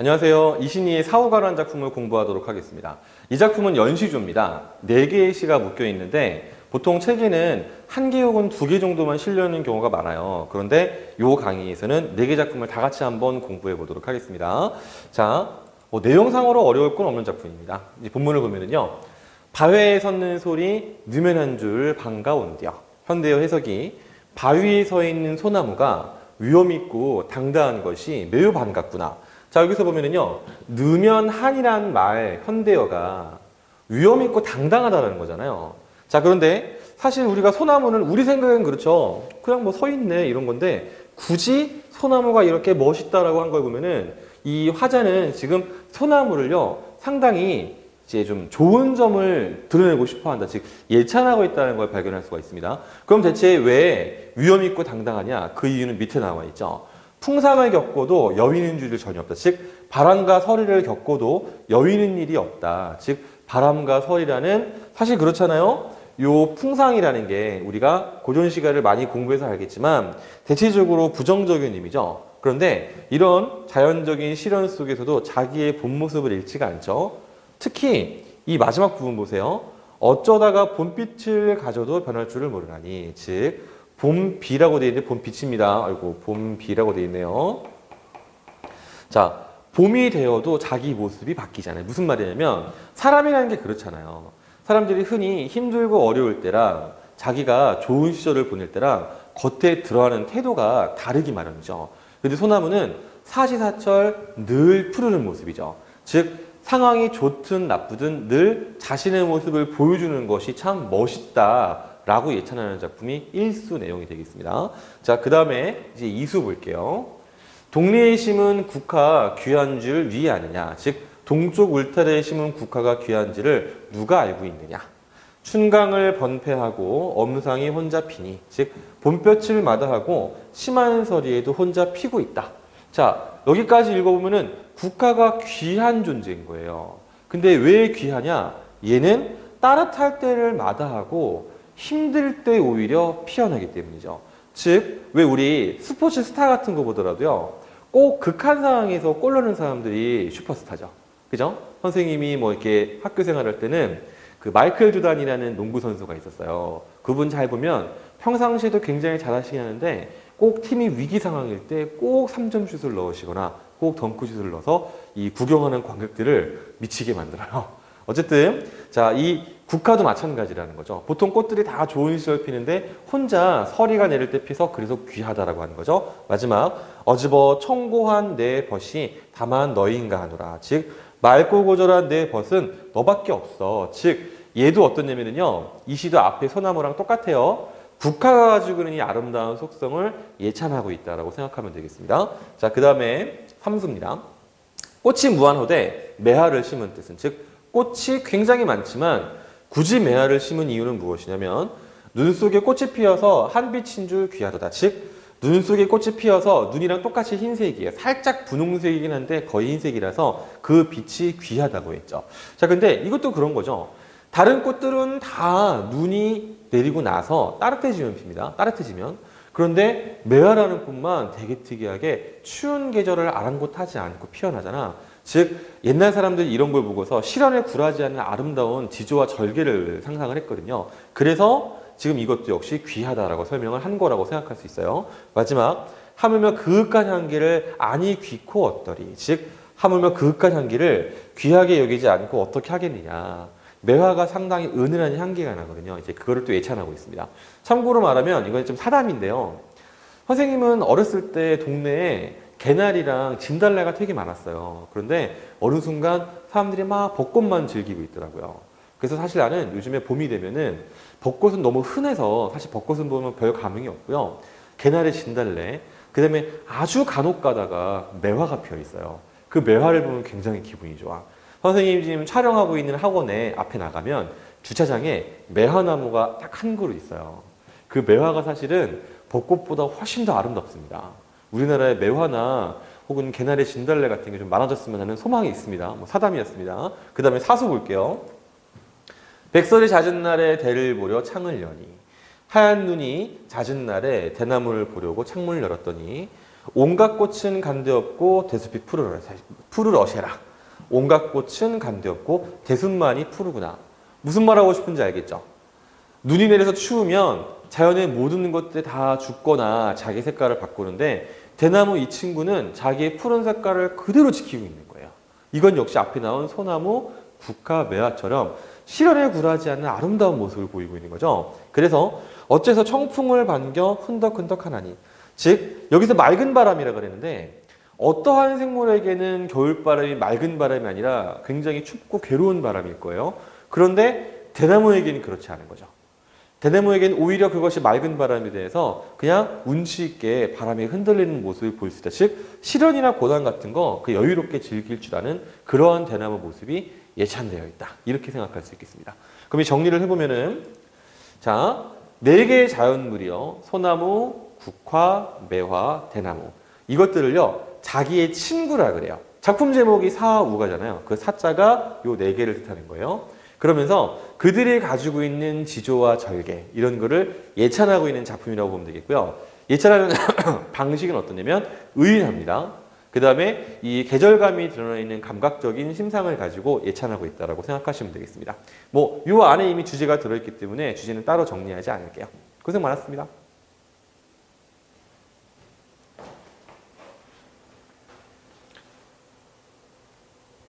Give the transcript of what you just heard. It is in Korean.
안녕하세요. 이신희의 사후가라는 작품을 공부하도록 하겠습니다. 이 작품은 연시조입니다. 4개의 시가 묶여 있는데 보통 책에는 1개 혹은 2개 정도만 실려 있는 경우가 많아요. 그런데 이 강의에서는 4개 작품을 다 같이 한번 공부해 보도록 하겠습니다. 자, 내용상으로 어려울 건 없는 작품입니다. 이제 본문을 보면은요. 바위에 섰는 소리 느면 한 줄 반가운디요. 현대어 해석이 바위에 서 있는 소나무가 위험 있고 당당한 것이 매우 반갑구나. 자, 여기서 보면은요, 느면한이란 말, 현대어가 위험 있고 당당하다라는 거잖아요. 자, 그런데 사실 우리가 소나무는 우리 생각엔 그렇죠. 그냥 뭐 서 있네 이런 건데 굳이 소나무가 이렇게 멋있다라고 한 걸 보면은 이 화자는 지금 소나무를요, 상당히 이제 좀 좋은 점을 드러내고 싶어 한다. 즉, 예찬하고 있다는 걸 발견할 수가 있습니다. 그럼 대체 왜 위험 있고 당당하냐? 그 이유는 밑에 나와 있죠. 풍상을 겪고도 여위는 일이 전혀 없다. 즉 바람과 서리를 겪고도 여위는 일이 없다. 즉 바람과 서리라는 사실 그렇잖아요. 요 풍상이라는 게 우리가 고전 시가를 많이 공부해서 알겠지만 대체적으로 부정적인 의미죠. 그런데 이런 자연적인 실현 속에서도 자기의 본 모습을 잃지가 않죠. 특히 이 마지막 부분 보세요. 어쩌다가 봄빛을 가져도 변할 줄을 모르나니. 즉 봄비라고 되어 있는데 봄빛입니다. 아이고, 봄비라고 되어 있네요. 자, 봄이 되어도 자기 모습이 바뀌잖아요. 무슨 말이냐면 사람이라는 게 그렇잖아요. 사람들이 흔히 힘들고 어려울 때랑 자기가 좋은 시절을 보낼 때랑 겉에 드러나는 태도가 다르기 마련이죠. 그런데 소나무는 사시사철 늘 푸르는 모습이죠. 즉 상황이 좋든 나쁘든 늘 자신의 모습을 보여주는 것이 참 멋있다 라고 예찬하는 작품이 1수 내용이 되겠습니다. 자, 그 다음에 이제 2수 볼게요. 동리에 심은 국화 귀한 줄 위 아느냐. 즉 동쪽 울타리에 심은 국화가 귀한지를 누가 알고 있느냐. 춘강을 번패하고 엄상이 혼자 피니. 즉 봄볕을 마다하고 심한 서리에도 혼자 피고 있다. 자, 여기까지 읽어보면은 국화가 귀한 존재인 거예요. 근데 왜 귀하냐? 얘는 따뜻할 때를 마다하고 힘들 때 오히려 피어나기 때문이죠. 즉, 왜 우리 스포츠 스타 같은 거 보더라도요, 꼭 극한 상황에서 골 넣는 사람들이 슈퍼스타죠. 그죠? 선생님이 뭐 이렇게 학교 생활할 때는 그 마이클 조단이라는 농구 선수가 있었어요. 그분 잘 보면 평상시에도 굉장히 잘하시긴 하는데 꼭 팀이 위기 상황일 때 꼭 3점 슛을 넣으시거나 꼭 덩크슛을 넣어서 이 구경하는 관객들을 미치게 만들어요. 어쨌든 자, 이 국화도 마찬가지라는 거죠. 보통 꽃들이 다 좋은 시절 피는데 혼자 서리가 내릴 때 피서 그래서 귀하다라고 하는 거죠. 마지막 어집어 청고한 내 벗이 다만 너인가 하노라. 즉 맑고 고절한 내 벗은 너밖에 없어. 즉 얘도 어떠냐면요. 이 시도 앞에 소나무랑 똑같아요. 국화가 가지고 있는 이 아름다운 속성을 예찬하고 있다라고 생각하면 되겠습니다. 자, 그 다음에 3수입니다. 꽃이 무한호되 매화를 심은 뜻은 즉 꽃이 굉장히 많지만 굳이 매화를 심은 이유는 무엇이냐면 눈 속에 꽃이 피어서 한빛인 줄 귀하도다. 즉 눈 속에 꽃이 피어서 눈이랑 똑같이 흰색이에요. 살짝 분홍색이긴 한데 거의 흰색이라서 그 빛이 귀하다고 했죠. 자, 근데 이것도 그런 거죠. 다른 꽃들은 다 눈이 내리고 나서 따뜻해지면 핍니다. 따뜻해지면. 그런데 매화라는 꽃만 되게 특이하게 추운 계절을 아랑곳하지 않고 피어나잖아. 즉 옛날 사람들이 이런 걸 보고서 실현에 굴하지 않는 아름다운 지조와 절개를 상상을 했거든요. 그래서 지금 이것도 역시 귀하다라고 설명을 한 거라고 생각할 수 있어요. 마지막 하물며 그윽한 향기를 아니 귀코 어떠리. 즉 하물며 그윽한 향기를 귀하게 여기지 않고 어떻게 하겠느냐. 매화가 상당히 은은한 향기가 나거든요. 이제 그거를 또 예찬하고 있습니다. 참고로 말하면 이건 좀 사담인데요. 선생님은 어렸을 때 동네에 개나리랑 진달래가 되게 많았어요. 그런데 어느 순간 사람들이 막 벚꽃만 즐기고 있더라고요. 그래서 사실 나는 요즘에 봄이 되면은 벚꽃은 너무 흔해서 사실 벚꽃은 보면 별 감흥이 없고요. 개나리, 진달래, 그 다음에 아주 간혹 가다가 매화가 피어 있어요. 그 매화를 보면 굉장히 기분이 좋아. 선생님이 지금 촬영하고 있는 학원에 앞에 나가면 주차장에 매화나무가 딱 한 그루 있어요. 그 매화가 사실은 벚꽃보다 훨씬 더 아름답습니다. 우리나라에 매화나 혹은 개나리, 진달래 같은 게 좀 많아졌으면 하는 소망이 있습니다. 뭐 사담이었습니다. 그 다음에 4수 볼게요. 백설이 잦은 날에 대를 보려 창을 여니 하얀 눈이 잦은 날에 대나무를 보려고 창문을 열었더니 온갖 꽃은 간데없고 대숲이 푸르러셔라. 온갖 꽃은 간데없고 대숲만이 푸르구나. 무슨 말하고 싶은지 알겠죠? 눈이 내려서 추우면 자연의 모든 것들이 다 죽거나 자기 색깔을 바꾸는데 대나무 이 친구는 자기의 푸른 색깔을 그대로 지키고 있는 거예요. 이건 역시 앞에 나온 소나무, 국화, 매화처럼 실현에 굴하지 않는 아름다운 모습을 보이고 있는 거죠. 그래서 어째서 청풍을 반겨 흔덕흔덕하나니. 즉 여기서 맑은 바람이라 그랬는데 어떠한 생물에게는 겨울바람이 맑은 바람이 아니라 굉장히 춥고 괴로운 바람일 거예요. 그런데 대나무에게는 그렇지 않은 거죠. 대나무에게는 오히려 그것이 맑은 바람에 대해서 그냥 운치 있게 바람에 흔들리는 모습을 볼 수 있다. 즉 실현이나 고난 같은 거 그 여유롭게 즐길 줄 아는 그러한 대나무 모습이 예찬되어 있다. 이렇게 생각할 수 있겠습니다. 그럼 이 정리를 해보면은 자, 4개의 자연물이요. 소나무, 국화, 매화, 대나무. 이것들을요. 자기의 친구라 그래요. 작품 제목이 사우가잖아요. 그 사자가 요 4개를 뜻하는 거예요. 그러면서 그들이 가지고 있는 지조와 절개 이런 거를 예찬하고 있는 작품이라고 보면 되겠고요. 예찬하는 방식은 어떠냐면 의인합니다. 그 다음에 이 계절감이 드러나 있는 감각적인 심상을 가지고 예찬하고 있다고 생각하시면 되겠습니다. 뭐 이 안에 이미 주제가 들어있기 때문에 주제는 따로 정리하지 않을게요. 고생 많았습니다.